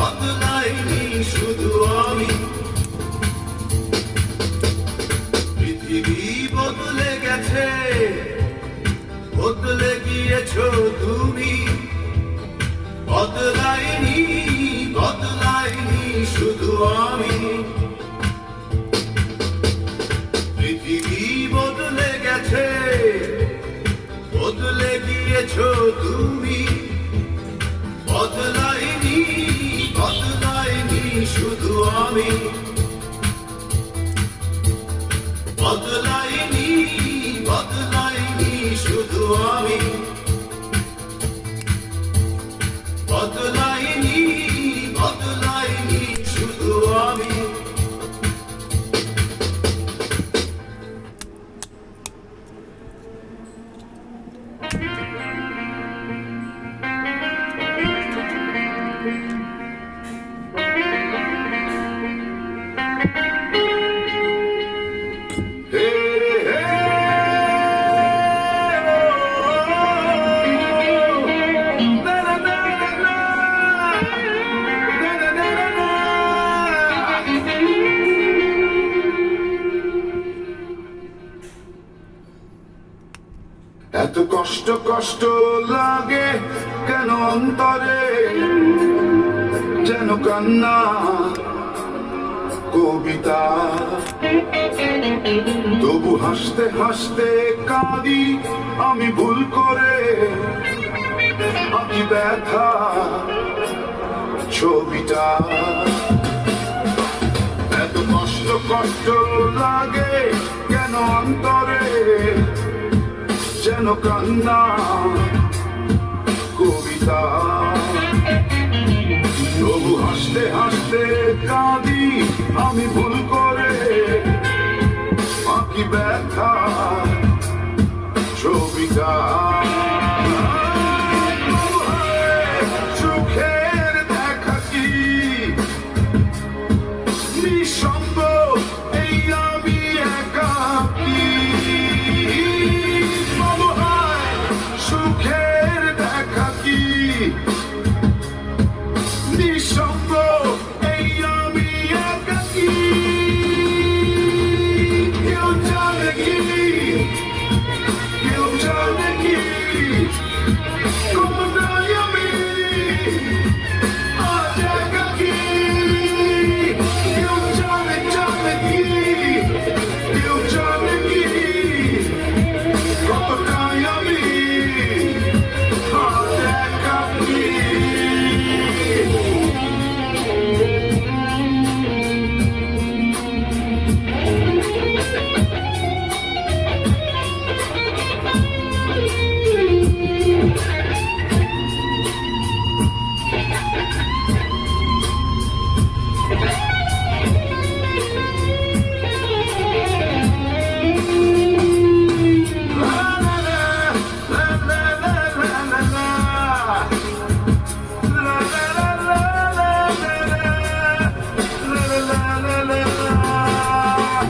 বদলাইনি শুধু আমি। পৃথিবী বদলে গেছে, বদলে গিয়েছো তুমি। বদলাইনি শুধু আমি। পৃথিবী বদলে গেছে, বদলে গিয়েছো তুমি। বদলাইনি শুধু আমি। বদলাইনি শুধু আমি। বদলাইনি শুধু আমি। এত কষ্ট কষ্ট লাগে কেন অন্তরে, যেন কান্না কবিতা। তবু হাসতে হাসতে কাঁদি আমি ভুল করে, আঁকি ব্যথা ছবিটা। এত কষ্ট কষ্ট লাগে কেন অন্তরে, যেন কান্না কবিতা। তবু হাসতে হাসতে কাঁদি আমি ভুল করে, আঁকি ব্যথা ছবিটা। চোখের দেখা কি নিঃসঙ্গ